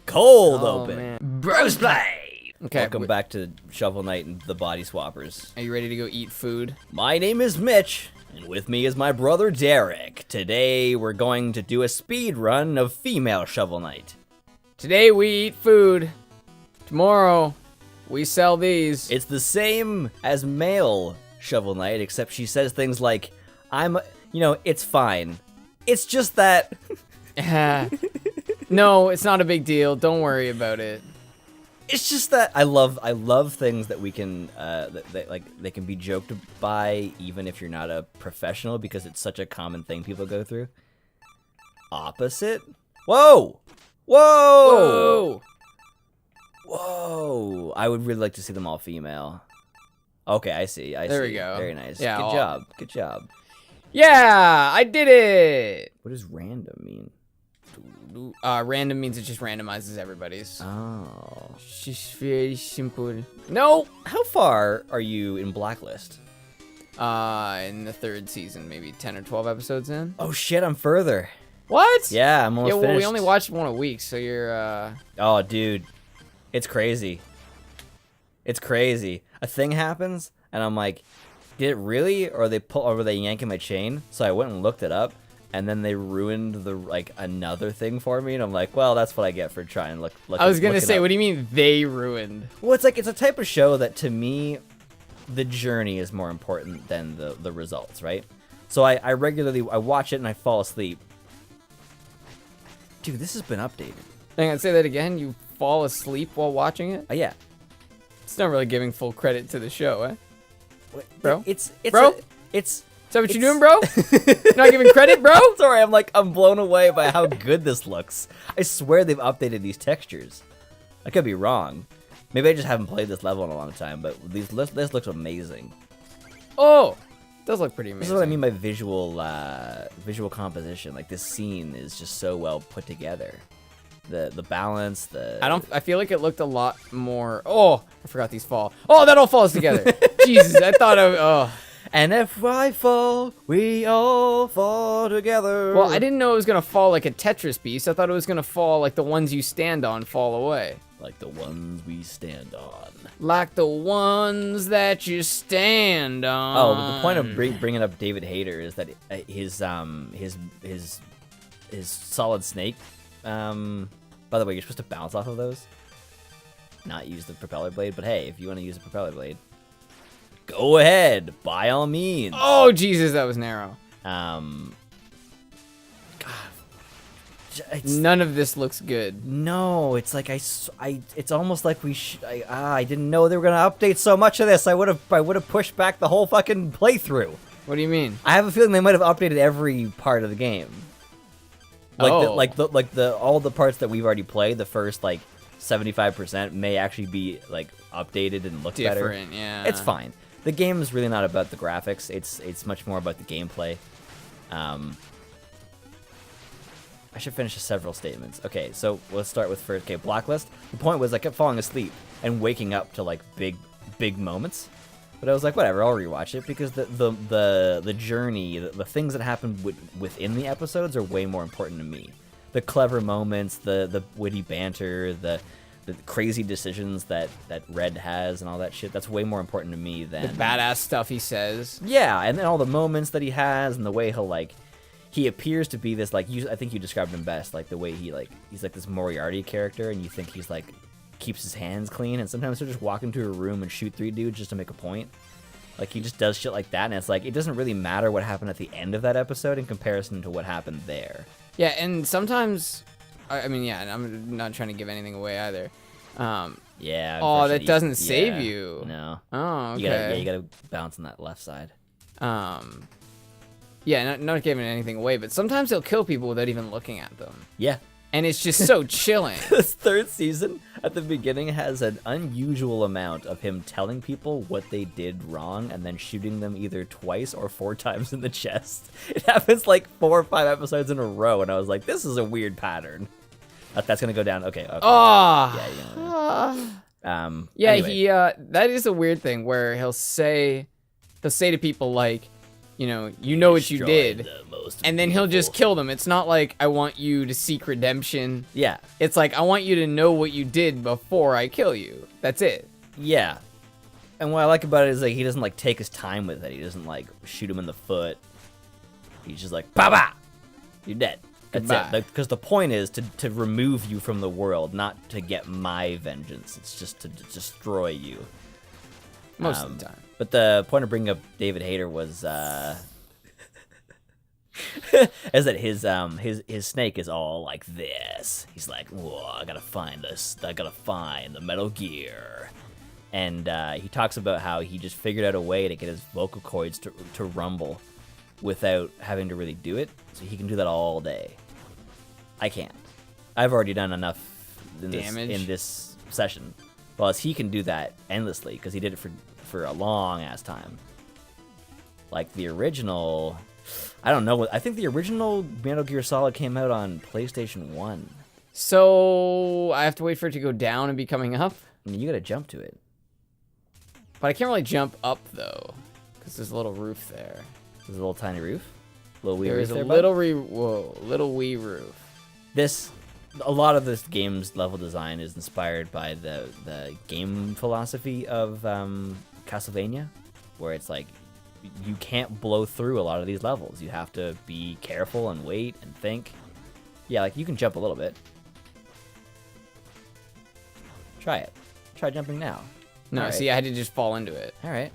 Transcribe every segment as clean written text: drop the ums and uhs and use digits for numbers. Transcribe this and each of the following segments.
Cold open. Brosplay. Okay. Welcome back to Shovel Knight and the Body Swappers. Are you ready to go eat food? My name is Mitch, and with me is my brother Derek. Today we're going to do a speed run of female Shovel Knight. Today we eat food. Tomorrow we sell these. It's the same as male Shovel Knight, except she says things like, it's fine. It's just that... No, it's not a big deal. Don't worry about it. It's just that I love things that we can they can be joked by even if you're not a professional, because it's such a common thing people go through. Opposite? Whoa! Whoa! Whoa! I would really like to see them all female. Okay, I see. There we go. Very nice. Yeah, Good job. Good job. Yeah, I did it. What does random mean? Random means it just randomizes everybody's. Oh. It's just very simple. No! How far are you in Blacklist? In the 3rd season, maybe 10 or 12 episodes in. Oh shit, I'm further. What? Yeah, I'm almost finished. We only watched one a week, so you're, Oh, dude. It's crazy. It's crazy. A thing happens, and I'm like, did it really? Or were they yanking my chain? So I went and looked it up. And then they ruined another thing for me, and I'm like, well, that's what I get for trying to look. I was gonna say, what do you mean they ruined? Well, it's a type of show that to me, the journey is more important than the results, right? So I regularly watch it and I fall asleep. Dude, this has been updated. Hang on, say that again. You fall asleep while watching it? Yeah. It's not really giving full credit to the show, eh? Wait, bro? It's Is that what you're doing, bro? You're not giving credit, bro? Sorry, I'm blown away by how good this looks. I swear they've updated these textures. I could be wrong. Maybe I just haven't played this level in a long time, but this looks amazing. Oh, it does look pretty amazing. This is what I mean by visual composition. Like, this scene is just so well put together. The balance, I feel like it looked a lot more. Oh, I forgot these fall. Oh, that all falls together. Jesus, I thought oh. And if I fall, we all fall together. Well, I didn't know it was gonna fall like a Tetris piece. I thought it was gonna fall like the ones you stand on fall away. Like the ones we stand on. Like the ones that you stand on. Oh, but the point of bringing up David Hayter is that his solid snake. By the way, you're supposed to bounce off of those, not use the propeller blade. But hey, if you want to use a propeller blade, go ahead, by all means. Oh, Jesus, that was narrow. God, none of this looks good. No, it's like it's almost like I didn't know they were gonna update so much of this. I would have pushed back the whole fucking playthrough. What do you mean? I have a feeling they might have updated every part of the game. Like all the parts that we've already played, the first 75% may actually be updated and look better. Different, yeah. It's fine. The game is really not about the graphics. It's much more about the gameplay. I should finish several statements. Okay, so let's start with first. Okay, Blacklist. The point was I kept falling asleep and waking up to big moments. But I was like, whatever, I'll rewatch it because the journey, the things that happen within the episodes are way more important to me. The clever moments, the witty banter, the crazy decisions that Red has and all that shit, that's way more important to me than... The badass stuff he says. Yeah, and then all the moments that he has and the way he appears to be this, I think you described him best, the way he's this Moriarty character, and you think he's keeps his hands clean, and sometimes he'll just walk into a room and shoot 3 dudes just to make a point. He just does shit like that, and it's it doesn't really matter what happened at the end of that episode in comparison to what happened there. Yeah, and sometimes, I mean, yeah, and I'm not trying to give anything away either. Yeah. Oh, that doesn't save you. No. Oh, okay. You gotta bounce on that left side. Yeah, not giving anything away, but sometimes he'll kill people without even looking at them. Yeah. And it's just so chilling. This 3rd season, at the beginning, has an unusual amount of him telling people what they did wrong and then shooting them either twice or 4 times in the chest. It happens 4 or 5 episodes in a row, and I was like, this is a weird pattern. That's gonna go down. Okay. Oh. Yeah. Anyway. He that is a weird thing where he'll say to people like, you know what you did, and then he'll just kill them. It's not like I want you to seek redemption. Yeah. It's like I want you to know what you did before I kill you. That's it. Yeah. And what I like about it is like he doesn't like take his time with it. He doesn't like shoot him in the foot. He's just like, "Bah! You're dead." That's Goodbye. it. Because the point is to remove you from the world, not to get my vengeance. It's just to destroy you. Most of the time. But the point of bringing up David Hayter was is that his snake is all like this. He's like, "Whoa, I gotta find the Metal Gear." And he talks about how he just figured out a way to get his vocal cords to rumble without having to really do it. So he can do that all day. I can't. I've already done enough in this session. Whereas he can do that endlessly because he did it for a long ass time. Like the original, I don't know. I think the original Metal Gear Solid came out on PlayStation 1. So I have to wait for it to go down and be coming up? I mean, you gotta jump to it. But I can't really jump up though, because there's a little roof there. There's a little tiny roof. Little wee There's roof a there, little wee roof. A lot of this game's level design is inspired by the game philosophy of Castlevania, where it's like you can't blow through a lot of these levels. You have to be careful and wait and think. Yeah, like you can jump a little bit. Try it. Try jumping now. No, All right. see, I had to just fall into it. All right.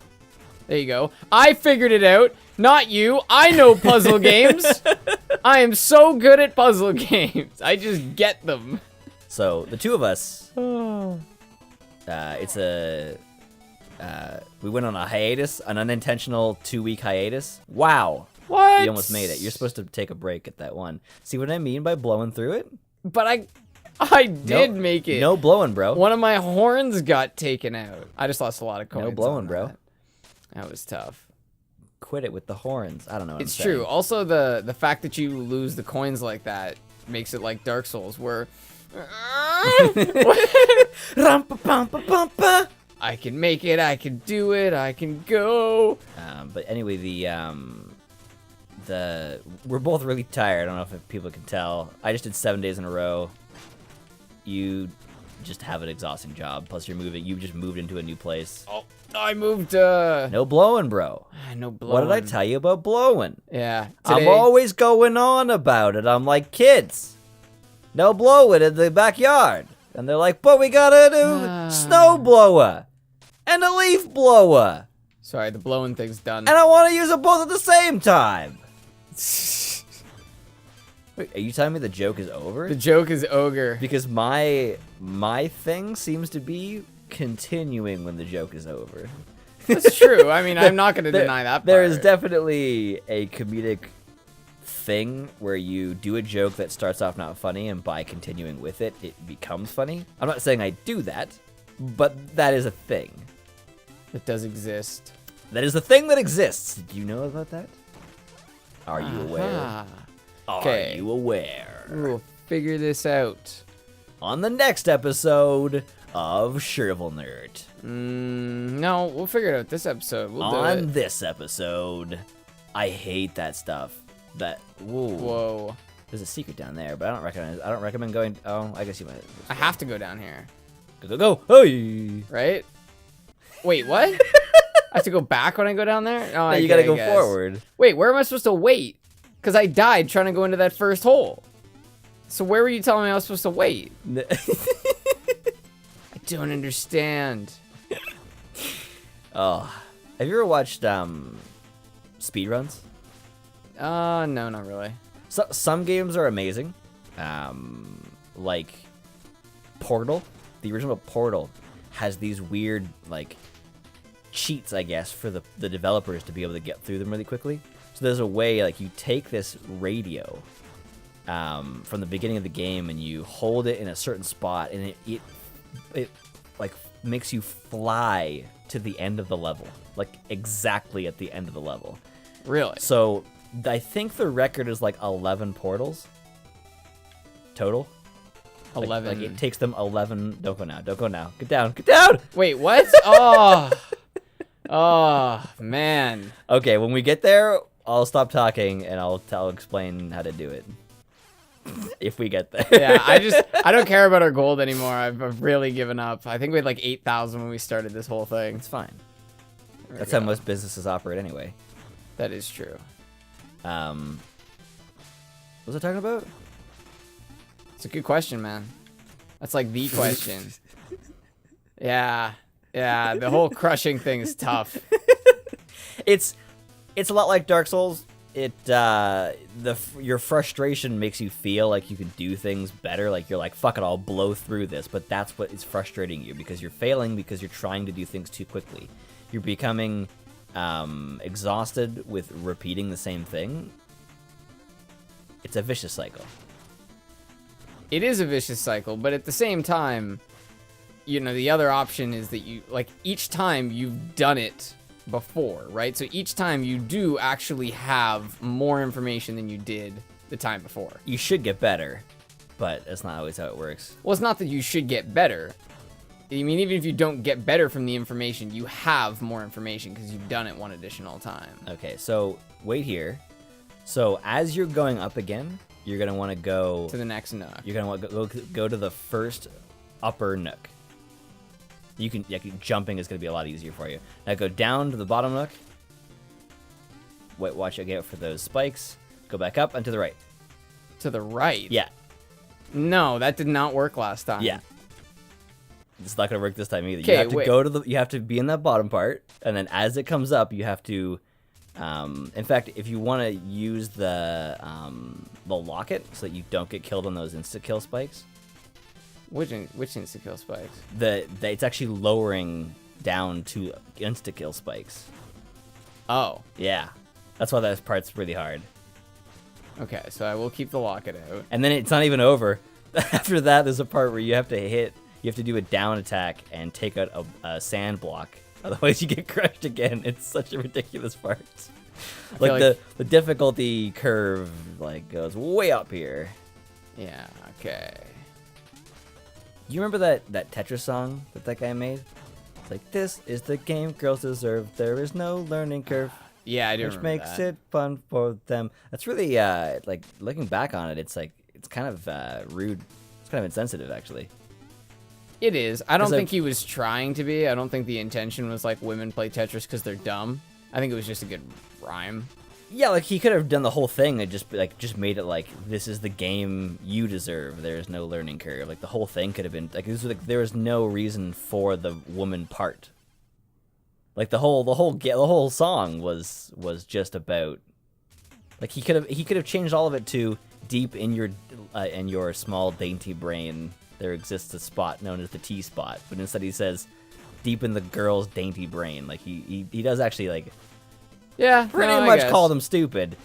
There you go. I figured it out. Not you. I know puzzle games. I am so good at puzzle games. I just get them. So the two of us, we went on a hiatus, an unintentional 2-week hiatus. Wow. What? You almost made it. You're supposed to take a break at that one. See what I mean by blowing through it? But I did make it. No blowing, bro. One of my horns got taken out. I just lost a lot of coins. No blowing, on bro. that. That was tough. Quit it with the horns. I don't know what It's I'm true. saying. Also, the fact that you lose the coins like that makes it like Dark Souls, where I can make it, I can do it, I can go. But anyway, we're both really tired. I don't know if people can tell. I just did 7 days in a row. You just have an exhausting job. Plus, you just moved into a new place. Oh, I moved. No blowing, bro. No blowing. What did I tell you about blowing? Yeah. I'm always going on about it. I'm like, kids, no blowing in the backyard. And they're like, but we gotta do snow blower and a leaf blower. Sorry, the blowing thing's done. And I want to use them both at the same time. Wait, are you telling me the joke is over? The joke is ogre. Because my thing seems to be continuing when the joke is over. That's true. I mean, I'm not going to deny that part. There is definitely a comedic thing where you do a joke that starts off not funny, and by continuing with it, it becomes funny. I'm not saying I do that, but that is a thing. It does exist. That is the thing that exists. Do you know about that? Are you aware? Ah. Are you aware? We'll figure this out. On the next episode of Shrivel Nerd. No, we'll figure it out this episode. We'll do On it. this episode, I hate that stuff. Whoa. There's a secret down there, but I don't recommend going. Oh, I guess you might. I have to go down here. Go. Hey. Right? Wait, what? I have to go back when I go down there? Oh, You gotta go forward. Wait, where am I supposed to wait? Because I died trying to go into that first hole. So where were you telling me I was supposed to wait? I don't understand. Oh, have you ever watched speedruns? No, not really. So, some games are amazing, like Portal. The original Portal has these weird like cheats, I guess, for the developers to be able to get through them really quickly. So there's a way, like, you take this radio from the beginning of the game and you hold it in a certain spot, and it like makes you fly to the end of the level, like exactly at the end of the level. Really? So I think the record is like 11 portals total. 11. Like it takes them 11. Don't go now. Don't go now. Get down. Get down. Wait, what? Oh. Oh, man. Okay, when we get there, I'll stop talking and I'll explain how to do it. If we get there. Yeah, I don't care about our gold anymore. I've really given up. I think we had like 8,000 when we started this whole thing. It's fine. That's how most businesses operate anyway. That is true. What was I talking about? It's a good question, man. That's like the question. Yeah. Yeah, the whole crushing thing is tough. It's a lot like Dark Souls. Your frustration makes you feel like you can do things better. Like you're like, fuck it, I'll blow through this. But that's what is frustrating you because you're failing because you're trying to do things too quickly. You're becoming exhausted with repeating the same thing. It's a vicious cycle. It is a vicious cycle, but at the same time, you know, the other option is that you, like, each time you've done it before, right? So each time you do actually have more information than you did the time before. You should get better, but that's not always how it works. Well, it's not that you should get better. I mean, even if you don't get better from the information, you have more information because you've done it one additional time. Okay, so wait here. So as you're going up again, you're gonna want to go To the next nook. You're gonna want to go to the first upper nook. Jumping is gonna be a lot easier for you. Now go down to the bottom nook. Wait, watch out for those spikes. Go back up and to the right. To the right? Yeah. No, that did not work last time. Yeah. It's not gonna work this time either. You Okay, have to wait. go to you have to be in that bottom part, and then as it comes up, you have to. In fact, if you want to use the locket so that you don't get killed on those insta kill spikes. Which insta kill spikes? It's actually lowering down to insta kill spikes. Oh. Yeah, that's why that part's really hard. Okay, so I will keep the locket out. And then it's not even over. After that, there's a part where you have to do a down attack and take out a sand block. Otherwise, you get crushed again. It's such a ridiculous part. Like the difficulty curve like goes way up here. Yeah. Okay. You remember that Tetris song that guy made? It's like, this is the game girls deserve. There is no learning curve. Yeah, I do Which remember makes that. it fun for them. That's really like looking back on it. It's like it's kind of rude. It's kind of insensitive, actually. It is. I don't 'Cause think he was trying to be. I don't think the intention was like women play Tetris because they're dumb. I think it was just a good rhyme. Yeah, like he could have done the whole thing and just made it like, this is the game you deserve. There's no learning curve. Like the whole thing could have been like, there was no reason for the woman part. Like the whole song was just about, like he could have changed all of it to deep in your small dainty brain there exists a spot known as the T spot, but instead he says deep in the girl's dainty brain. Like he does actually like. Yeah, Pretty much call them stupid.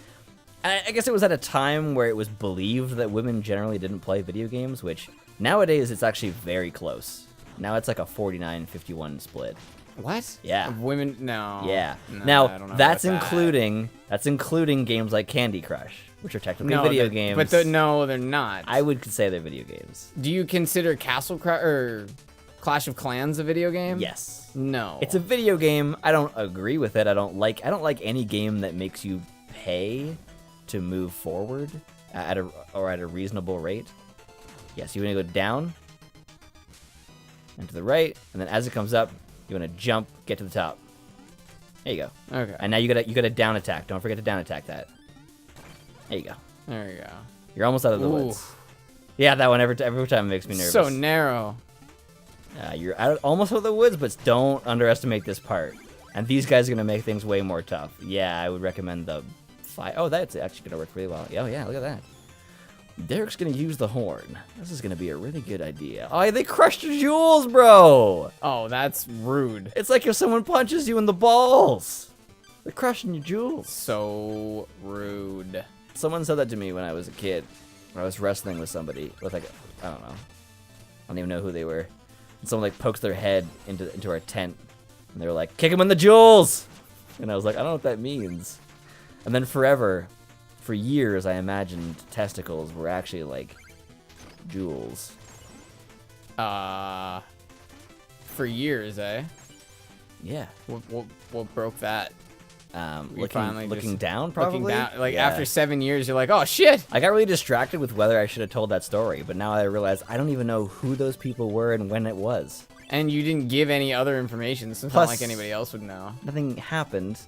I guess it was at a time where it was believed that women generally didn't play video games, which nowadays it's actually very close. Now it's like a 49-51 split. What? Yeah. Of women? No. Yeah. No, I Now don't know that's about that. including games like Candy Crush, which are technically No, video they're- games. But no, they're not. I would say they're video games. Do you consider Clash of Clans a video game? Yes. No. It's a video game. I don't agree with it. I don't like any game that makes you pay to move forward at a reasonable rate. Yes, you want to go down and to the right, and then as it comes up, you want to jump, get to the top. There you go. Okay. And now you got a down attack. Don't forget to down attack that. There you go. There you go. You're almost out of the woods. Yeah, that one every time makes me nervous. So narrow. You're almost out of the woods, but don't underestimate this part. And these guys are gonna make things way more tough. Yeah, I would recommend the fire. Oh, that's actually gonna work really well. Oh yeah, look at that. Derek's gonna use the horn. This is gonna be a really good idea. Oh, they crushed your jewels, bro! Oh, that's rude. It's like if someone punches you in the balls. They're crushing your jewels. So rude. Someone said that to me when I was a kid. When I was wrestling with somebody. With like, I don't know. I don't even know who they were. And someone like pokes their head into our tent. And they were like, kick him in the jewels! And I was like, I don't know what that means. And then for years, I imagined testicles were actually like jewels. For years, eh? Yeah. What broke that? Looking down, probably. Looking down, like Yeah. after 7 years, you're like, oh shit. I got really distracted with whether I should have told that story, but now I realize I don't even know who those people were and when it was. And you didn't give any other information, so it's Plus, not like anybody else would know. Nothing happened.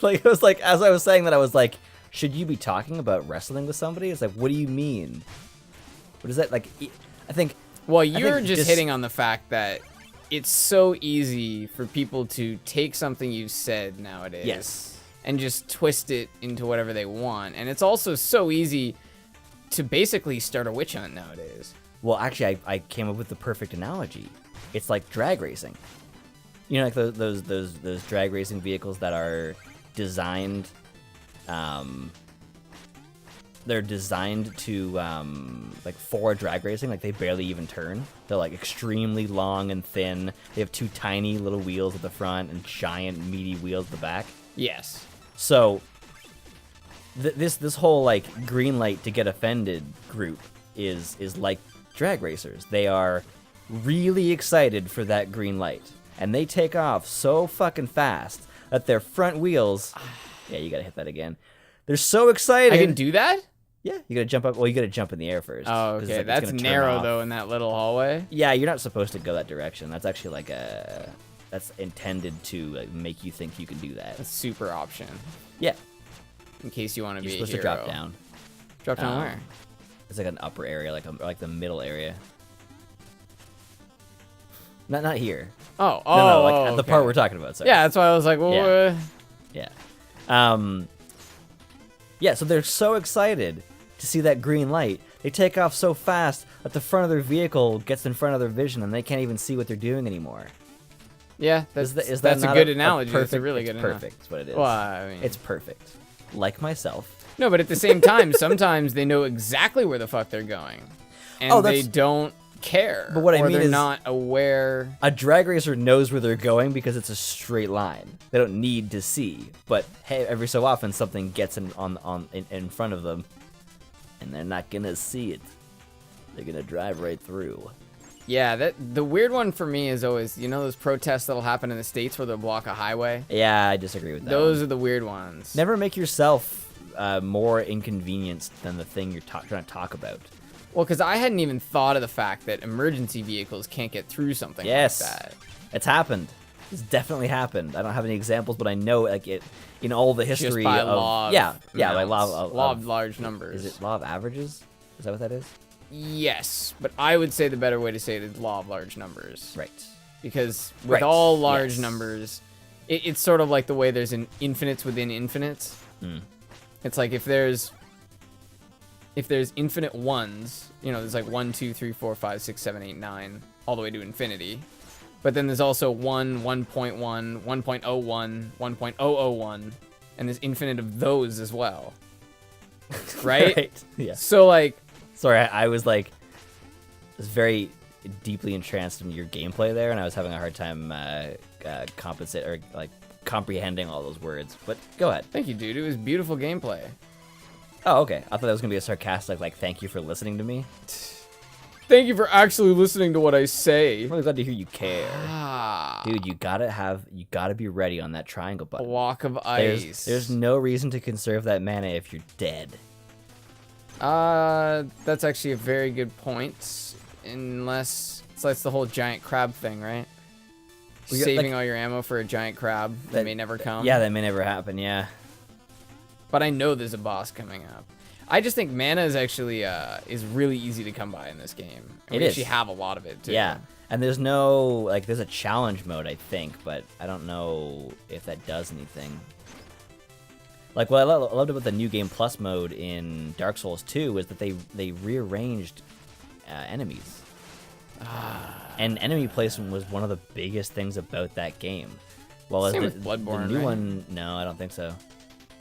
Like, it was like, as I was saying that, I was like, should you be talking about wrestling with somebody? It's like, what do you mean? What is that? Like, I think... Well, you're just hitting on the fact that it's so easy for people to take something you've said nowadays. Yes. And just twist it into whatever they want. And it's also so easy to basically start a witch hunt nowadays. Well, actually, I came up with the perfect analogy. It's like drag racing. You know, like those drag racing vehicles that are designed... they're designed to, like, for drag racing. Like, they barely even turn. They're, like, extremely long and thin. They have 2 tiny little wheels at the front and giant, meaty wheels at the back. Yes. So, this whole, like, green light to get offended group is like drag racers. They are really excited for that green light. And they take off so fucking fast that their front wheels... Yeah, you gotta hit that again. They're so excited. I can do that? Yeah, you gotta jump up. Well, you gotta jump in the air first. Oh, 'cause okay. it's That's gonna turn narrow, off. though, in that little hallway. Yeah, you're not supposed to go that direction. That's actually like that's intended to like, make you think you can do that. A super option. Yeah. In case you want to You're be supposed a to hero. drop down. Drop down where? It's like an upper area, like the middle area. Not here. Oh, No, like at the okay. part we're talking about. Sorry. Yeah, that's why I was like, well, Yeah. Yeah. Yeah, so they're so excited to see that green light. They take off so fast that the front of their vehicle gets in front of their vision and they can't even see what they're doing anymore. yeah, that's, Is that that's a not good analogy. Perfect, That's a really good analogy. Perfect. Is what it is. Well, I mean, It's perfect. Like myself. no, but at the same time, sometimes they know exactly where the fuck they're going, and Oh, they that's- don't care. But what I or mean they're is- not aware. A drag racer knows where they're going because it's a straight line. They don't need to see. But hey, every so often something gets in front of them, and they're not gonna see it. They're gonna drive right through. Yeah, that the weird one for me is always, you know, those protests that'll happen in the States where they'll block a highway. Yeah, I disagree with that. Those are the weird ones. Never make yourself more inconvenienced than the thing you're trying to talk about. Well, because I hadn't even thought of the fact that emergency vehicles can't get through something Yes. like that. It's happened. It's definitely happened. I don't have any examples, but I know like it in all the history Just by of law. Of yeah, by amounts. law of large numbers. Is it law of averages? Is that what that is? Yes, but I would say the better way to say it is law of large numbers. Right. Because with Right, all large yes. numbers, it's sort of like the way there's an infinites within infinites. It's like if there's infinite ones, you know, there's like 1, 2, 3, 4, 5, 6, 7, 8, 9, all the way to infinity. But then there's also 1, 1.1, 1.01, 1.001, and there's infinite of those as well. Right? Right. Yeah. So like, Sorry, I was like, very deeply entranced in your gameplay there, and I was having a hard time comprehending all those words. But go ahead. thank you, dude. It was beautiful gameplay. Oh, okay. I thought that was gonna be a sarcastic, like, thank you for listening to me. Thank you for actually listening to what I say. I'm really glad to hear you care, Ah, dude. You gotta be ready on that triangle a button. block of ice. There's no reason to conserve that mana if you're dead. That's actually a very good point. Unless it's like the whole giant crab thing, right? Well, yeah, Saving like- all your ammo for a giant crab that may never come. Yeah, that may never happen. Yeah. But I know there's a boss coming up. I just think mana is actually is really easy to come by in this game. And It we is. actually have a lot of it too. Yeah. And there's no like there's a challenge mode I think, but I don't know if that does anything. Like what I loved about the New Game Plus mode in Dark Souls 2 was that they rearranged enemies. And enemy placement was one of the biggest things about that game. Well, Same as with the Bloodborne, new right? one, no, I don't think so.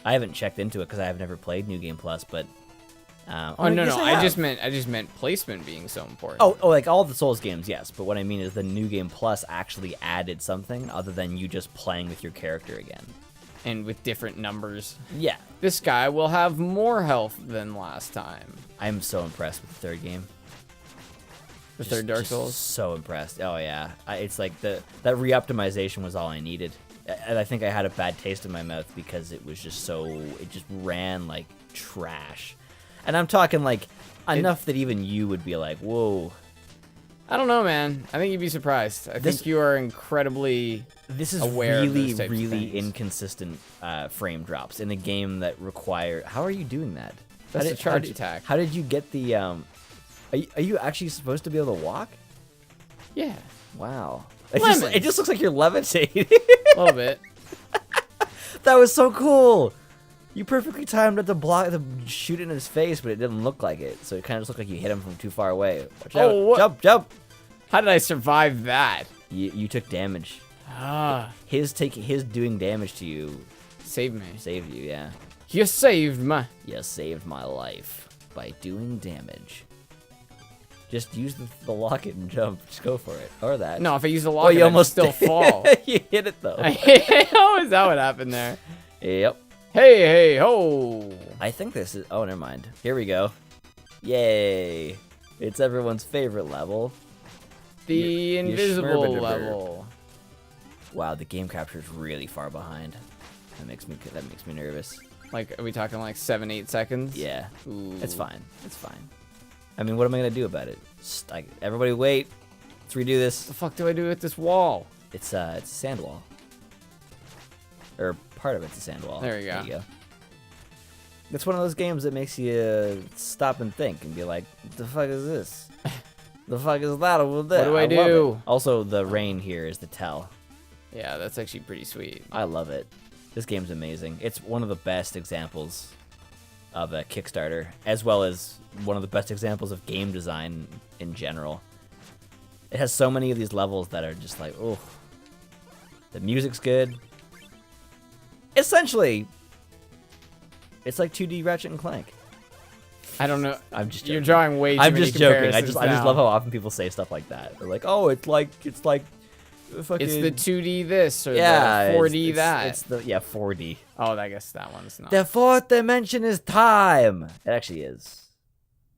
I haven't checked into it because I have never played New Game Plus, but Oh no, yes, no. I I just have. meant placement being so important. Oh, like all the Souls games, yes. But what I mean is the New Game Plus actually added something other than you just playing with your character again. And with different numbers. Yeah, This guy will have more health than last time. I'm so impressed with the third game. The third Dark Souls. So impressed. Oh yeah, it's like that re-optimization was all I needed, and I think I had a bad taste in my mouth because it was just it just ran like trash, and I'm talking like enough that even you would be like, whoa. I don't know, man. I think you'd be surprised. I think you are incredibly aware of those types of really things. inconsistent frame drops in a game that require. How are you doing that? That's a charge attack. How did you get the? Are you actually supposed to be able to walk? Yeah. Wow. Lemons. It just looks like you're levitating. A little bit. That was so cool. You perfectly timed it to shoot it in his face, but it didn't look like it. So it kind of just looked like you hit him from too far away. Watch out. Oh, what? Jump. How did I survive that? You took damage. Ah. His doing damage to you Save me. saved you, yeah. You saved my... You saved my life by doing damage. Just use the locket and jump. Just go for it. Or that. No, if I use the Oh, locket, you almost I'd still fall. You hit it, though. How is that what happened there? Yep. Hey, ho! I think this is... Oh, never mind. Here we go. Yay. It's everyone's favorite level. The invisible schmerbadaber. level. Wow, the game capture is really far behind. That makes me nervous. Like, are we talking like 7-8 seconds? Yeah. Ooh. It's fine. It's fine. I mean, what am I gonna do about it? Everybody wait. Let's redo this. What the fuck do I do with this wall? It's a sand wall. Or part of it's a sand wall. There you go. It's one of those games that makes you stop and think and be like, what the fuck is this? The fuck is that over there? What do I love do? it. Also, the rain here is the tell. Yeah, that's actually pretty sweet. I love it. This game's amazing. It's one of the best examples of a Kickstarter, as well as one of the best examples of game design in general. It has so many of these levels that are just like, oh, the music's good. Essentially, it's like 2D Ratchet and Clank. I don't know. I'm just joking. You're drawing way too I'm many just joking. I comparisons just now. love how often people say stuff like that. They're like, oh, it's like fucking. It's the 2D this or yeah, the 4D it's, that. It's the 4D. Oh, I guess that one's not. The fourth dimension is time. It actually is.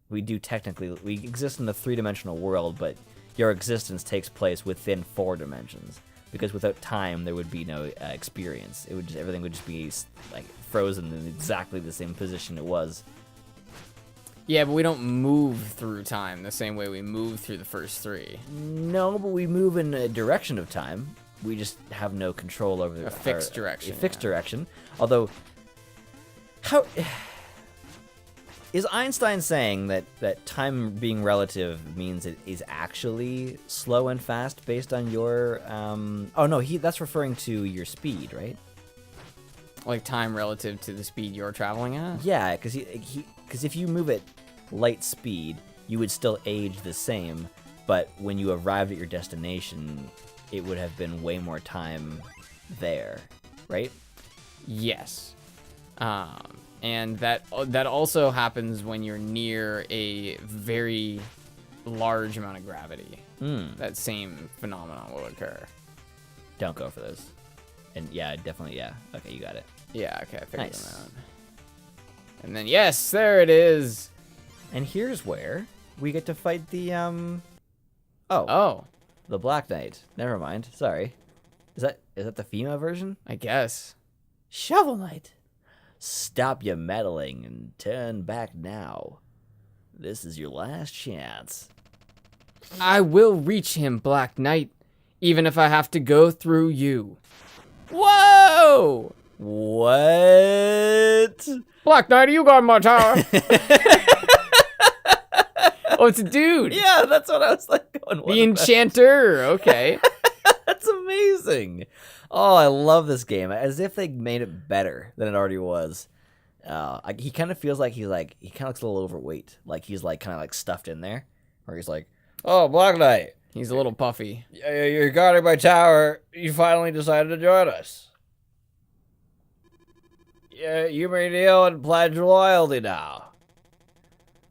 We exist in the 3-dimensional world, but your existence takes place within 4 dimensions. Because without time, there would be no experience. Everything would just be like frozen in exactly the same position it was. Yeah, but we don't move through time the same way we move through the first 3. No, but we move in a direction of time. We just have no control over A fixed direction. A fixed direction. Although, how is Einstein saying that time being relative means it is actually slow and fast based on your? Oh no, that's referring to your speed, right? Like time relative to the speed you're traveling at? Yeah, because if you move at light speed, you would still age the same, but when you arrived at your destination, it would have been way more time there, right? Yes. And that also happens when you're near a very large amount of gravity. That same phenomenon will occur. Don't go for those. And yeah, definitely, yeah. Okay, you got it. Yeah, okay, I figured Nice. them out. And then, yes, there it is. And here's where we get to fight the, Oh, the Black Knight. Never mind. Sorry. Is that the female version? I guess. Shovel Knight. Stop your meddling and turn back now. This is your last chance. I will reach him, Black Knight, even if I have to go through you. Whoa! What? Black Knight, you got my tower. Oh, it's a dude. Yeah, that's what I was like going. The Enchanter. Okay. That's amazing. Oh, I love this game. As if they made it better than it already was. He kind of feels like he kind of looks a little overweight. Like he's like kind of like stuffed in there. Or he's like, oh, Black Knight. He's a little puffy. You're guarding my tower. You finally decided to join us. Yeah, you may kneel and pledge loyalty now.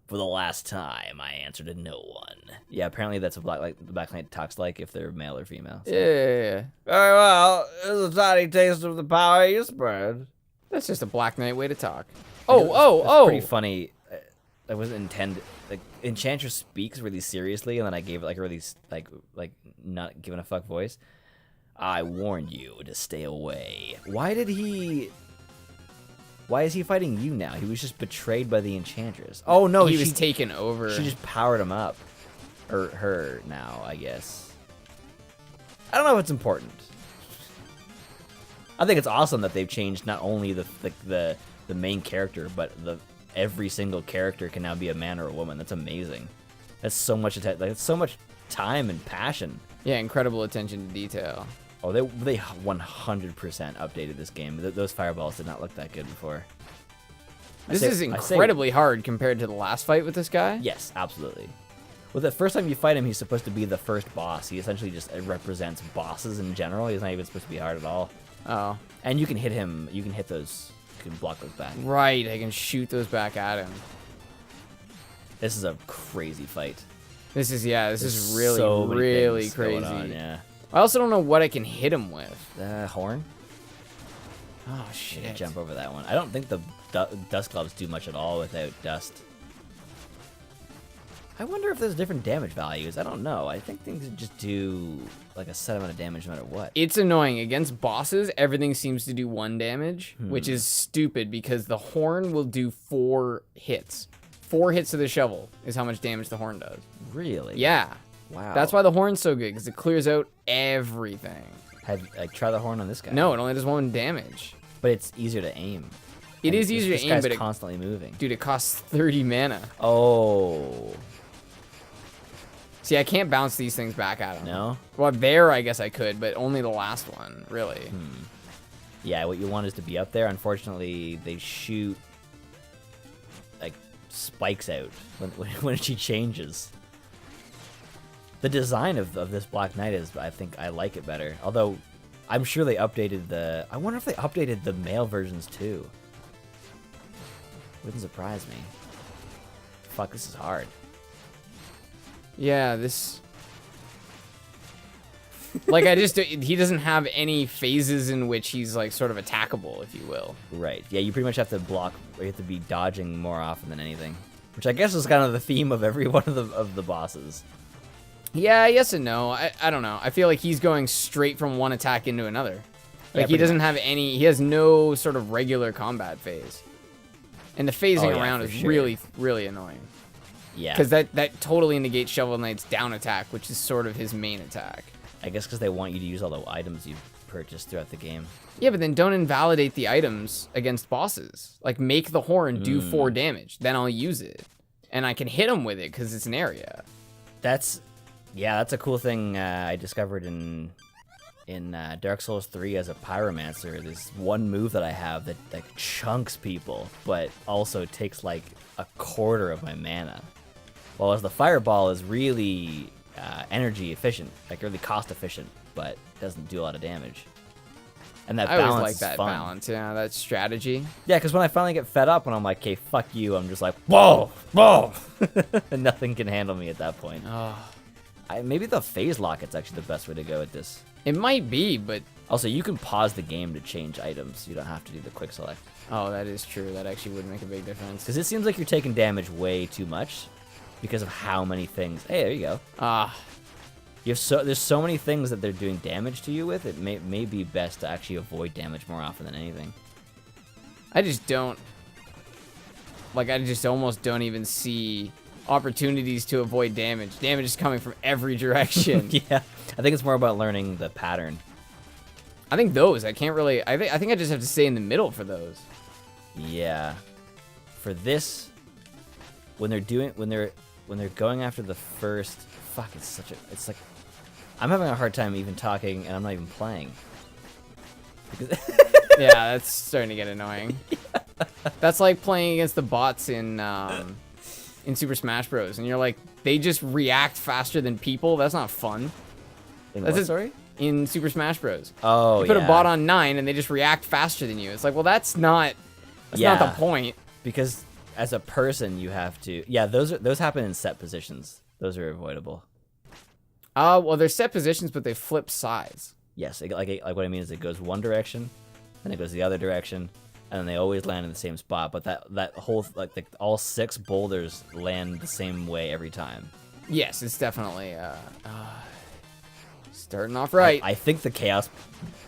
For the last time, I answer to no one. Yeah, apparently that's what the Black Knight talks like if they're male or female. So. Yeah. Very well. This is a tiny taste of the power you spread. That's just a Black Knight way to talk. That's Oh. pretty funny. That wasn't intended. Like, Enchantress speaks really seriously, and then I gave it like a really like not giving a fuck voice. I warned you to stay away. Why is he fighting you now? He was just betrayed by the Enchantress. Oh no, he was taken over. She just powered him up. Or her now, I guess. I don't know if it's important. I think it's awesome that they've changed not only the main character, but every single character can now be a man or a woman. That's amazing. That's so much it's so much time and passion. Yeah, incredible attention to detail. Oh, they 100% updated this game. Those fireballs did not look that good before. This is incredibly hard compared to the last fight with this guy. Yes, absolutely. Well, the first time you fight him, he's supposed to be the first boss. He essentially just represents bosses in general. He's not even supposed to be hard at all. Oh. And you can hit him. You can hit those. You can block those back. Right, I can shoot those back at him. This is a crazy fight. This is really, so many really things crazy. going on, yeah. I also don't know what I can hit him with. The horn? Oh, shit. Yeah, jump over that one. I don't think the dust gloves do much at all without dust. I wonder if there's different damage values. I don't know. I think things just do like a set amount of damage no matter what. It's annoying. Against bosses, everything seems to do 1 damage, which is stupid because the horn will do 4 hits. 4 hits to the shovel is how much damage the horn does. Really? Yeah. Wow. That's why the horn's so good, because it clears out everything. Try the horn on this guy. No, it only does 1 damage. But it's easier to aim. It is easier to aim, but it's constantly moving. Dude, it costs 30 mana. Oh. See, I can't bounce these things back at him. No? Well, there I guess I could, but only the last one, really. Yeah, what you want is to be up there. Unfortunately, they shoot like spikes out when she changes. The design of this Black Knight is, I think I like it better. Although, I'm sure they updated I wonder if they updated the male versions too. Wouldn't surprise me. Fuck, this is hard. Yeah, this... like, he doesn't have any phases in which he's, like, sort of attackable, if you will. Right. Yeah, you pretty much have to block, you have to be dodging more often than anything. Which I guess is kind of the theme of every one of the bosses. Yeah, yes and no. I don't know. I feel like he's going straight from one attack into another. Like, he doesn't have any... He has no sort of regular combat phase. And the phasing around is really, really annoying. Yeah. Because that totally negates Shovel Knight's down attack, which is sort of his main attack. I guess because they want you to use all the items you've purchased throughout the game. Yeah, but then don't invalidate the items against bosses. Like, make the horn do 4 damage. Then I'll use it. And I can hit him with it because it's an area. That's a cool thing I discovered in Dark Souls 3 as a pyromancer. There's one move that I have that like chunks people, but also takes like a quarter of my mana. While as the fireball is really energy efficient, like really cost efficient, but doesn't do a lot of damage. And that balance I always like is that fun. balance, yeah, that strategy. Yeah, because when I finally get fed up and I'm like, okay, fuck you, I'm just like, whoa, whoa, and nothing can handle me at that point. Oh. Maybe the phase lock is actually the best way to go at this. It might be, but... Also, you can pause the game to change items. You don't have to do the quick select. Oh, that is true. That actually would make a big difference. Because it seems like you're taking damage way too much because of how many things... Hey, there you go. There's so many things that they're doing damage to you with, it may be best to actually avoid damage more often than anything. I just don't... Like, I just almost don't even see opportunities to avoid damage. Damage is coming from every direction. Yeah, I think it's more about learning the pattern. I think those, I can't really... I think I just have to stay in the middle for those. Yeah. For this, when they're going after the first... Fuck, it's like... I'm having a hard time even talking, and I'm not even playing. Yeah, that's starting to get annoying. That's like playing against the bots in Super Smash Bros. And you're like, they just react faster than people. That's not fun. Sorry? In Super Smash Bros. Oh, you put a bot on 9 and they just react faster than you. It's like, well, that's not the point. Because as a person, you have to... Yeah, those happen in set positions. Those are avoidable. Well, they're set positions, but they flip sides. Yes, like what I mean is it goes one direction, then it goes the other direction, and they always land in the same spot. But that whole like all 6 boulders land the same way every time. Yes, it's definitely starting off right. I think the chaos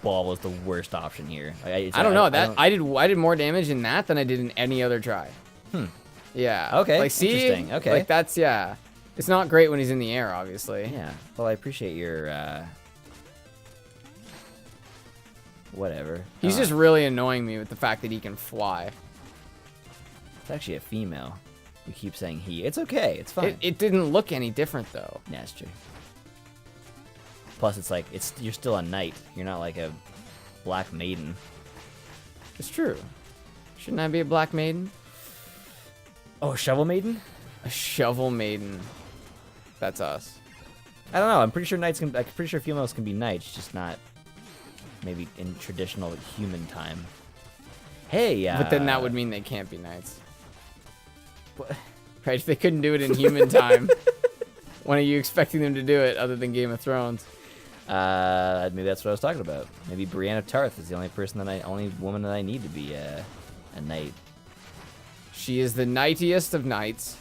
ball was the worst option here. I don't know. I did more damage in that than I did in any other try. Yeah. Okay. Like, see? Interesting. Okay. Like, that's, yeah. It's not great when he's in the air, obviously. Yeah. Well, I appreciate your, whatever. He's just really annoying me with the fact that he can fly. It's actually a female. We keep saying he. It's okay. It's fine. It didn't look any different, though. Yeah, it's true. Plus, it's like, you're still a knight. You're not like a black maiden. It's true. Shouldn't I be a black maiden? Oh, shovel maiden? A shovel maiden. That's us. I don't know. I'm pretty sure females can be knights, just not maybe in traditional human time. Hey, But then that would mean they can't be knights. What? Right? If they couldn't do it in human time, when are you expecting them to do it other than Game of Thrones? Maybe that's what I was talking about. Maybe Brienne of Tarth is the only woman that I need to be a knight. She is the knightiest of knights.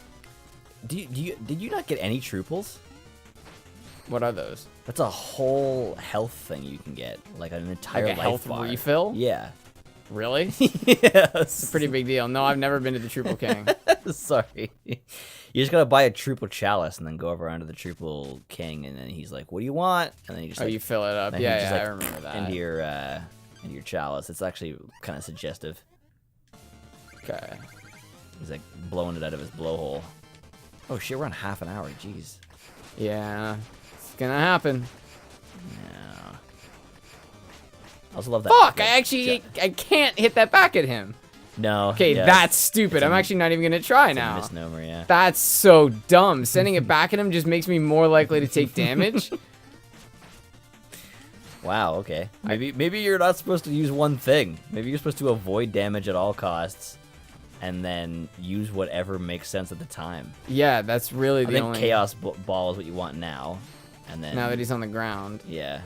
Did you not get any truples? What are those? That's a whole health thing you can get, like an entire Like a life health bar. refill? Yeah. Really? Yes. It's a pretty big deal. No, I've never been to the Triple King. Sorry. You just gotta buy a triple chalice and then go over onto the triple king, and then he's like, "What do you want?" And then you just You fill it up. then Yeah, he just, I remember that. into your chalice. It's actually kind of suggestive. Okay. He's like blowing it out of his blowhole. Oh shit, we're on half an hour. Jeez. Yeah, it's gonna happen. Yeah. I also love that. Fuck! I can't hit that back at him. No. Okay, yeah, that's stupid. I'm actually not even gonna try it's now. a misnomer, yeah. That's so dumb. Sending it back at him just makes me more likely to take damage. Wow. Okay. Maybe you're not supposed to use one thing. Maybe you're supposed to avoid damage at all costs, and then use whatever makes sense at the time. Yeah, that's really I the think only. chaos ball is what you want now, and then Now that he's on the ground. yeah.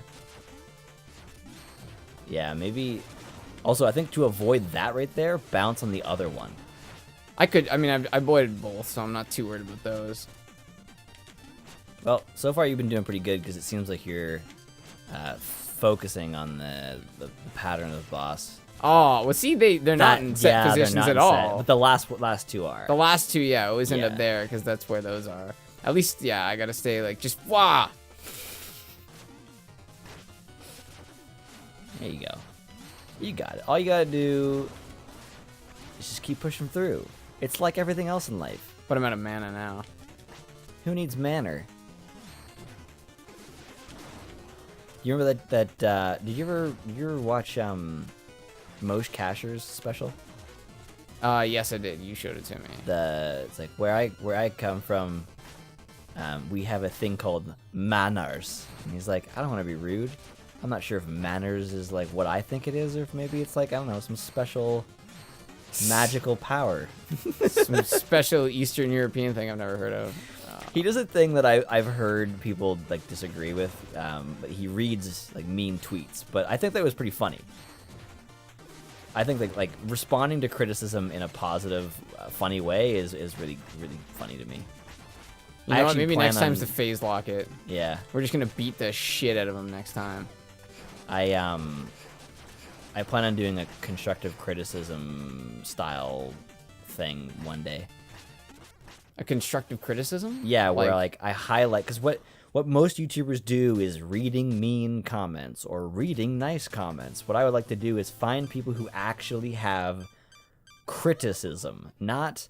Yeah, maybe. Also, I think to avoid that right there, bounce on the other one. I mean, I avoided both, so I'm not too worried about those. Well, so far you've been doing pretty good because it seems like you're focusing on the pattern of the boss. Oh, well, see, they're not in set positions at all. But the last two are. The last two, yeah, always end Yeah. up there because that's where those are. At least, yeah, I gotta stay like just wah. There you go. You got it. All you gotta do is just keep pushing through. It's like everything else in life. But I'm out of mana now. Who needs manner? You remember that did you ever watch Mosh Kasher's special? Yes, I did. You showed it to me. It's like where I come from, we have a thing called manners. And he's like, I don't want to be rude. I'm not sure if manners is like what I think it is, or if maybe it's like, I don't know, some special magical power. Some special Eastern European thing I've never heard of. He does a thing that I've heard people like disagree with, but he reads like mean tweets. But I think that was pretty funny. I think that like responding to criticism in a positive, funny way is really funny to me. You know what? Maybe next time's the phase lock it. Yeah. We're just gonna beat the shit out of him next time. I plan on doing a constructive criticism style thing one day. A constructive criticism? Yeah, where like I highlight, because what most YouTubers do is reading mean comments or reading nice comments. What I would like to do is find people who actually have criticism, not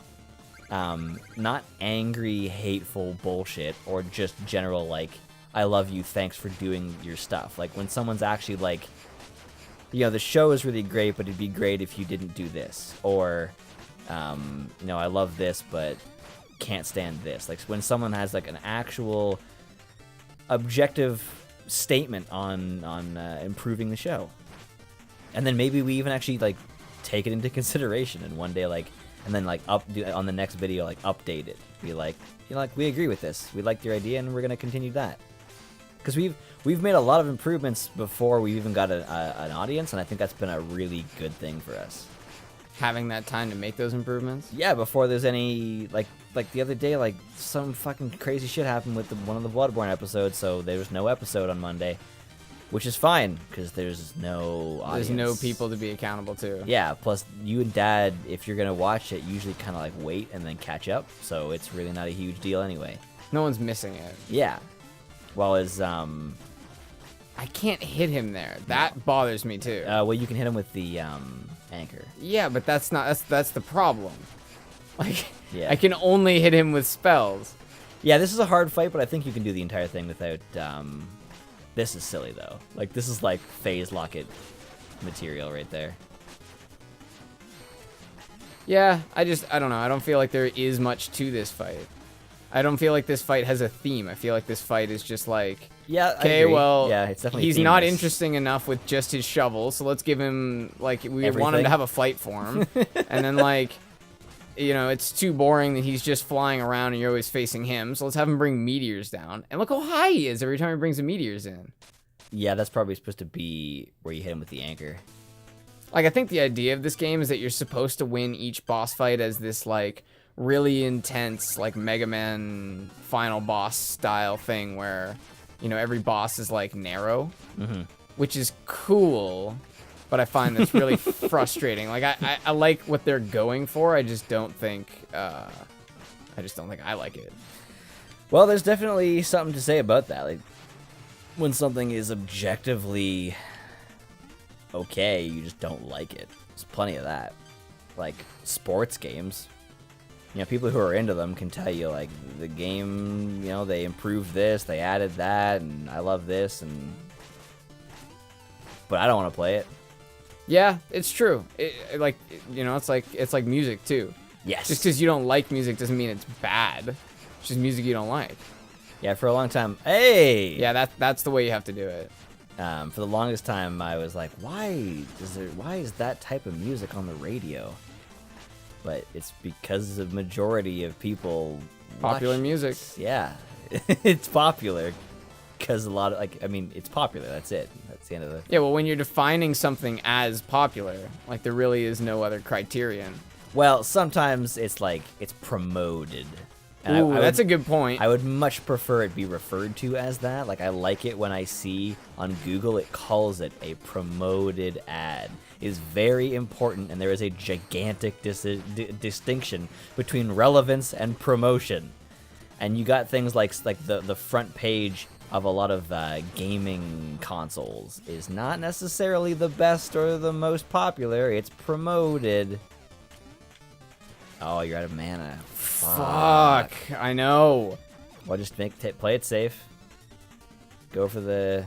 angry, hateful bullshit, or just general like, I love you, thanks for doing your stuff. Like when someone's actually like, you know, the show is really great, but it'd be great if you didn't do this, or you know, I love this, but can't stand this. Like when someone has like an actual objective statement on improving the show, and then maybe we even actually like take it into consideration, and one day like, and then like on the next video like update it, be like, you know, like we agree with this, we liked your idea, and we're gonna continue that, because we've made a lot of improvements before we've even got an audience, and I think that's been a really good thing for us. having that time to make those improvements. Yeah, before there's any like the other day, like some fucking crazy shit happened with one of the Bloodborne episodes, so there was no episode on Monday, which is fine because there's no audience. There's no people to be accountable to. Yeah, plus you and Dad, if you're gonna watch it, usually kind of like wait and then catch up, so it's really not a huge deal anyway. No one's missing it. Yeah. Well, as I can't hit him there. That bothers me too. well, you can hit him with the anchor. Yeah, but that's the problem. Like, Yeah. I can only hit him with spells. Yeah, this is a hard fight, but I think you can do the entire thing without. This is silly though. Like this is like phase locket material right there. Yeah, I don't know. I don't feel like there is much to this fight. I don't feel like this fight has a theme. I feel like this fight is just like, Yeah. okay, well, yeah, it's definitely. he's not themeless. interesting enough with just his shovel, so let's give him, like, we want him Everything. to have a fight form. And then, like, you know, it's too boring that he's just flying around and you're always facing him, so let's have him bring meteors down. And look how high he is every time he brings the meteors in. Yeah, that's probably supposed to be where you hit him with the anchor. Like, I think the idea of this game is that you're supposed to win each boss fight as this, like, really intense, like, Mega Man final boss style thing where, you know, every boss is, like, narrow, which is cool, but I find that's really frustrating. Like, I like what they're going for, I just don't think I like it. Well, there's definitely something to say about that. Like, when something is objectively okay, you just don't like it. There's plenty of that. Like, sports games. You know, people who are into them can tell you, like, the game, you know, they improved this, they added that, and I love this, and... But I don't want to play it. Yeah, it's true. You know, it's like music, too. Yes. Just because you don't like music doesn't mean it's bad. It's just music you don't like. Yeah, for a long time... Hey! Yeah, that's the way you have to do it. For the longest time, I was like, why is that type of music on the radio? But it's because the majority of people Popular watch- music. Yeah, it's popular because a lot of, like, I mean, it's popular. That's it. That's the end of the... Yeah, well, when you're defining something as popular, like, there really is no other criterion. Well, sometimes it's like, it's promoted. And Ooh, I that's would, a good point. I would much prefer it be referred to as that. Like, I like it when I see on Google it calls it a promoted ad. It is very important, and there is a gigantic distinction between relevance and promotion. And you got things like the front page of a lot of gaming consoles is not necessarily the best or the most popular. It's promoted. Oh, you're out of mana. Fuck, I know. Well, just play it safe. Go for the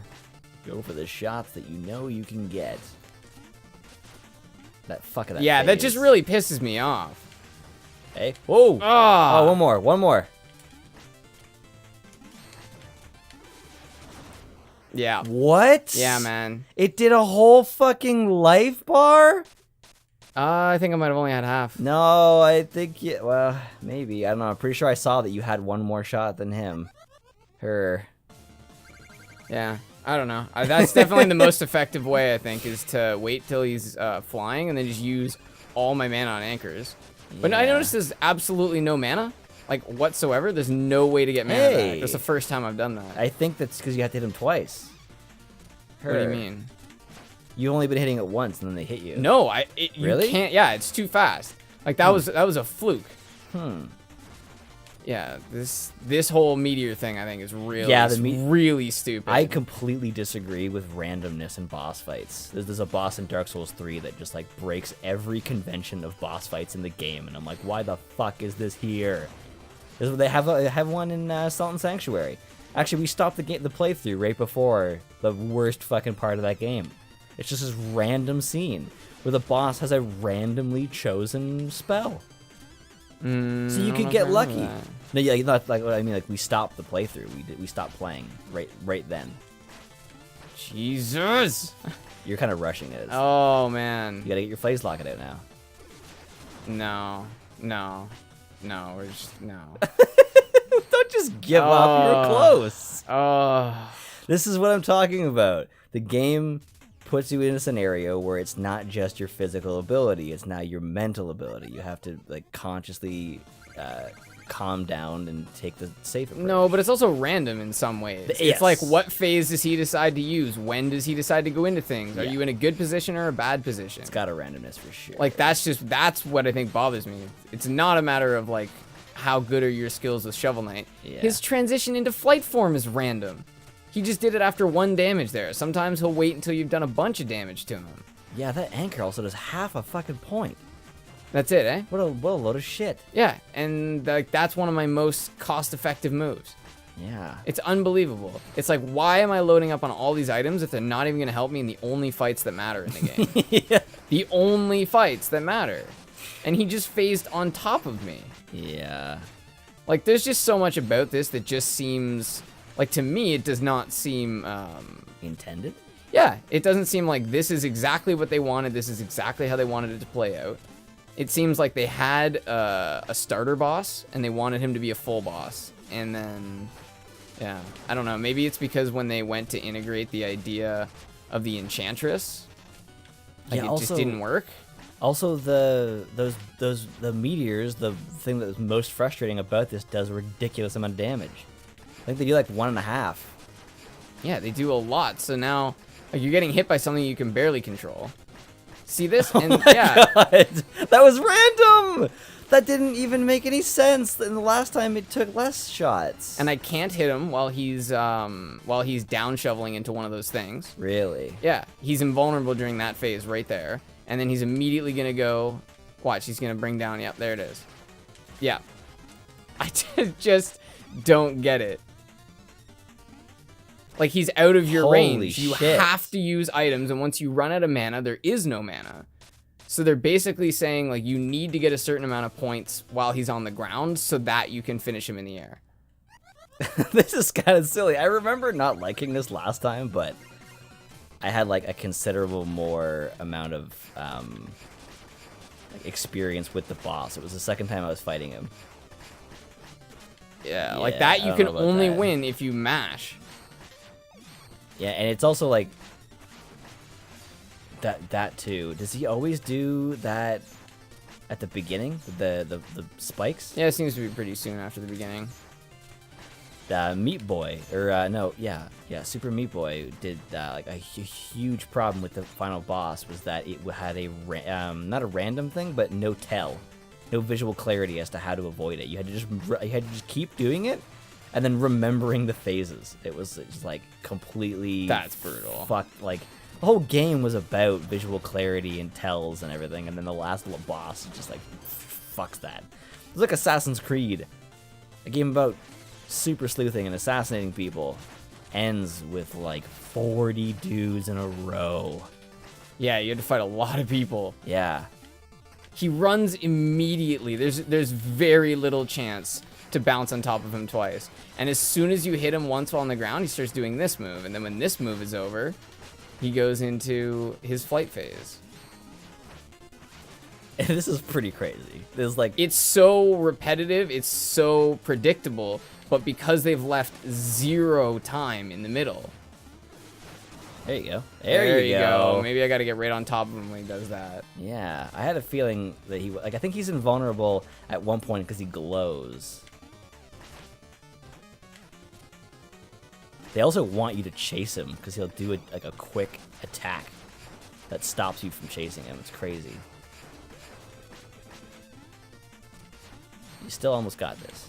shots that you know you can get. That fuck of that. Yeah, that phase. just really pisses me off. Hey, whoa! Ah. Oh, one more. Yeah. What? Yeah, man. It did a whole fucking life bar? I think I might have only had half. No, I think well, maybe. I don't know. I'm pretty sure I saw that you had one more shot than him. Her. Yeah, I don't know. That's definitely the most effective way, I think, is to wait till he's flying and then just use all my mana on anchors. But I Yeah. noticed there's absolutely no mana, like, whatsoever. There's no way to get mana Hey. back. That's the first time I've done that. I think that's because you have to hit him twice. What do you mean? You've only been hitting it once, and then they hit you. No, you Really? can't. Yeah, it's too fast. Like, that was a fluke. Hmm. Yeah, this whole meteor thing, I think, is really, Yeah, really stupid. I completely disagree with randomness in boss fights. There's a boss in Dark Souls 3 that just, like, breaks every convention of boss fights in the game, and I'm like, why the fuck is this here? They have one in Salt and Sanctuary. Actually, we stopped the playthrough right before the worst fucking part of that game. It's just this random scene where the boss has a randomly chosen spell. So you could get lucky. No, yeah, not like what I mean. Like, we stopped the playthrough. We stopped playing right then. Jesus. You're kind of rushing it. Oh, man. You gotta get your phase locket out now. No, we're just, no. Don't just give up. You're close. Oh. This is what I'm talking about. The game puts you in a scenario where it's not just your physical ability, it's now your mental ability. You have to like consciously calm down and take the safe approach. No, but it's also random in some ways. Yes. It's like, what phase does he decide to use? When does he decide to go into things? Are Yeah. you in a good position or a bad position? It's got a randomness for sure. Like, that's what I think bothers me. It's not a matter of, like, how good are your skills with Shovel Knight. Yeah. His transition into flight form is random. He just did it after 1 damage there. Sometimes he'll wait until you've done a bunch of damage to him. Yeah, that anchor also does half a fucking point. That's it, eh? What a load of shit. Yeah, and like that's one of my most cost-effective moves. Yeah. It's unbelievable. It's like, why am I loading up on all these items if they're not even going to help me in the only fights that matter in the game? Yeah. The only fights that matter. And he just phased on top of me. Yeah. Like, there's just so much about this that just seems... Like, to me, it does not seem... Intended? Yeah, it doesn't seem like this is exactly what they wanted. This is exactly how they wanted it to play out. It seems like they had a starter boss, and they wanted him to be a full boss. And then, yeah, I don't know. Maybe it's because when they went to integrate the idea of the Enchantress, like, Yeah, it just didn't work. Also, the meteors, the thing that was most frustrating about this, does a ridiculous amount of damage. I think they do like 1.5. Yeah, they do a lot. So now, like, you're getting hit by something you can barely control. See this? And yeah. God, that was random! That didn't even make any sense. And the last time it took less shots. And I can't hit him while he's down shoveling into one of those things. Really? Yeah, he's invulnerable during that phase right there. And then he's immediately gonna go, watch, he's gonna bring down, yep, there it is. Yeah. I just don't get it. Like, he's out of your Holy range. You shit. have to use items, and once you run out of mana, there is no mana. So they're basically saying, like, you need to get a certain amount of points while he's on the ground so that you can finish him in the air. This is kind of silly. I remember not liking this last time, but I had like a considerable more amount of like experience with the boss. It was the second time I was fighting him. Yeah, like Yeah, that I you don't can know about only that. win if you mash. Yeah, and it's also like that too. Does he always do that at the beginning? The spikes? Yeah, it seems to be pretty soon after the beginning. Meat Boy, or no, yeah, Super Meat Boy did like a huge problem with the final boss was that it had a not a random thing, but no visual clarity as to how to avoid it. You had to just keep doing it, and then remembering the phases. It was just like completely. That's brutal. Fucked. Like the whole game was about visual clarity and tells and everything, and then the last little boss just like fucks that. It was like Assassin's Creed, a game about super sleuthing and assassinating people, ends with like 40 dudes in a row. Yeah, you had to fight a lot of people. Yeah. He runs immediately. There's very little chance to bounce on top of him twice. And as soon as you hit him once while on the ground, he starts doing this move. And then when this move is over, he goes into his flight phase. And this is pretty crazy. There's like It's so repetitive, it's so predictable, but because they've left 0 time in the middle. there you go. There you go. Maybe I got to get right on top of him when he does that. Yeah, I had a feeling that he like I think he's invulnerable at one point because he glows. They also want you to chase him because he'll do like a quick attack that stops you from chasing him. It's crazy. You still almost got this.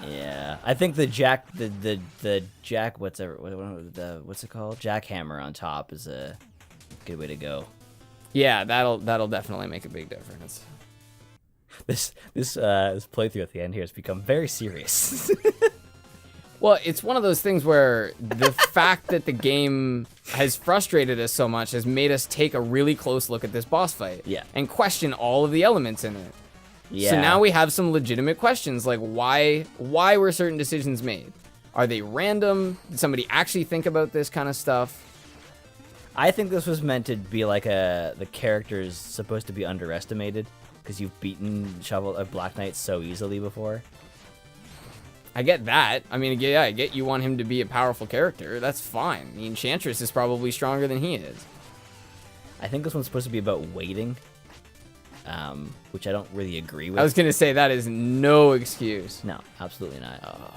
Yeah, I think the jack, the jack, what's it called? Jackhammer on top is a good way to go. Yeah, that'll definitely make a big difference. This playthrough at the end here has become very serious. Well, it's one of those things where the fact that the game has frustrated us so much has made us take a really close look at this boss fight. Yeah. And question all of the elements in it. Yeah. So now we have some legitimate questions, like why were certain decisions made? Are they random? Did somebody actually think about this kind of stuff? I think this was meant to be like the character's supposed to be underestimated because you've beaten Black Knight so easily before. I get that. I mean, yeah, I get you want him to be a powerful character. That's fine. The Enchantress is probably stronger than he is. I think this one's supposed to be about waiting, which I don't really agree with. I was going to say that is no excuse. No, absolutely not. Oh.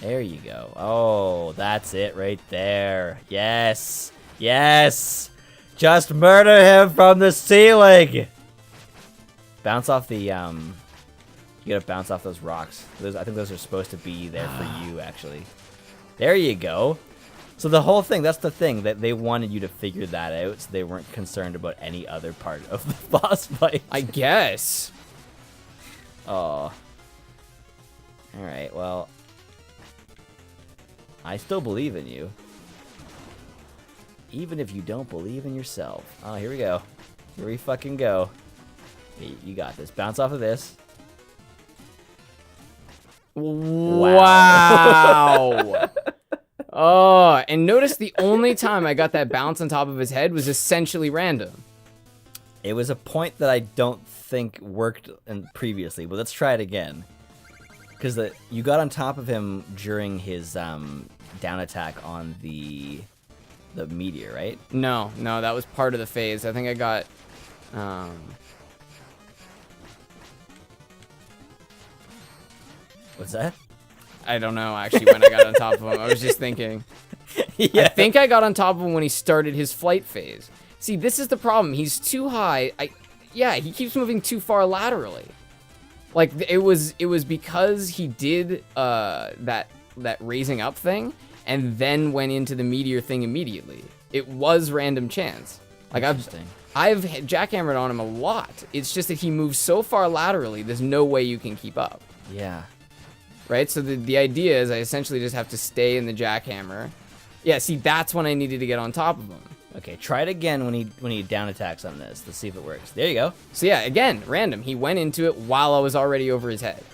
There you go. Oh, that's it right there. Yes. Yes. Just murder him from the ceiling. Bounce off the, you gotta bounce off those rocks. I think those are supposed to be there for you, actually. There you go. So the whole thing, that's the thing, that they wanted you to figure that out, so they weren't concerned about any other part of the boss fight. I guess. Oh. Alright, well. I still believe in you. Even if you don't believe in yourself. Oh, here we go. Here we fucking go. You got this. Bounce off of this. Wow. Oh, and notice the only time I got that bounce on top of his head was essentially random. It was a point that I don't think worked previously, but let's try it again. Because you got on top of him during his down attack on the meteor, right? No, that was part of the phase. I think I got... What's that? I don't know, actually, when I got on top of him. I was just thinking. Yeah. I think I got on top of him when he started his flight phase. See, this is the problem. He's too high. Yeah, he keeps moving too far laterally. Like, it was because he did that raising up thing and then went into the meteor thing immediately. It was random chance. Like, I've jackhammered on him a lot. It's just that he moves so far laterally, there's no way you can keep up. Yeah. Right? So the idea is I essentially just have to stay in the jackhammer. Yeah, see, that's when I needed to get on top of him. Okay, try it again when he down attacks on this. Let's see if it works. There you go. So yeah, again, random. He went into it while I was already over his head.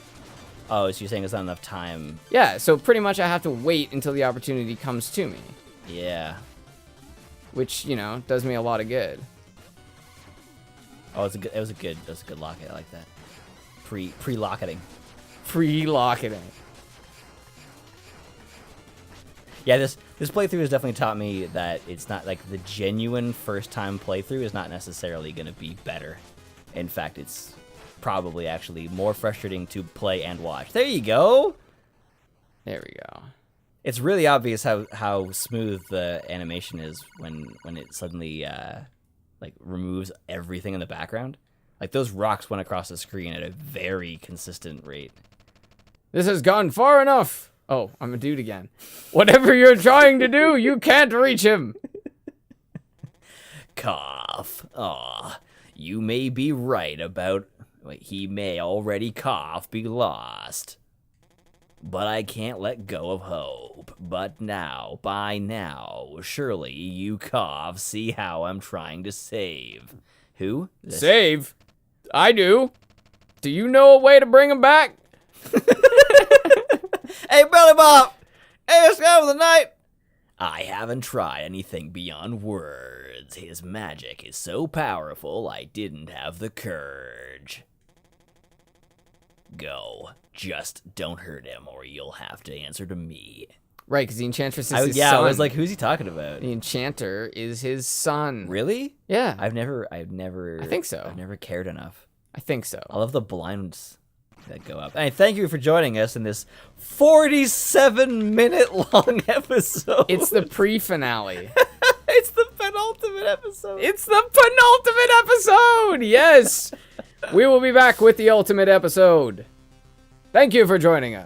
Oh, so you're saying it's not enough time? Yeah, so pretty much I have to wait until the opportunity comes to me. Yeah. Which, you know, does me a lot of good. Oh, it was a good locket. I like that. Pre-locketing. Pre-locketing. Yeah, this playthrough has definitely taught me that it's not like the genuine first time playthrough is not necessarily going to be better. In fact, it's probably actually more frustrating to play and watch. There you go. There we go. It's really obvious how smooth the animation is when it suddenly like removes everything in the background. Like those rocks went across the screen at a very consistent rate. This has gone far enough. Oh, I'm a dude again. Whatever you're trying to do, you can't reach him. Cough. Aw, you may be right about... Wait, he may already be lost. But I can't let go of hope. But now, by now, surely you see how I'm trying to save. Who? Save? I do. Do you know a way to bring him back? Hey, Belly Bob! Hey, let's go for the night! I haven't tried anything beyond words. His magic is so powerful, I didn't have the courage. Go. Just don't hurt him, or you'll have to answer to me. Right, because the Enchantress is his son. Yeah, I was like, who's he talking about? The Enchanter is his son. Really? Yeah. I've never... I think so. I've never cared enough. I think so. I love the blinds that go up. Hey, thank you for joining us in this 47-minute long episode. It's the pre-finale. It's the penultimate episode. It's the penultimate episode! Yes! We will be back with the ultimate episode. Thank you for joining us.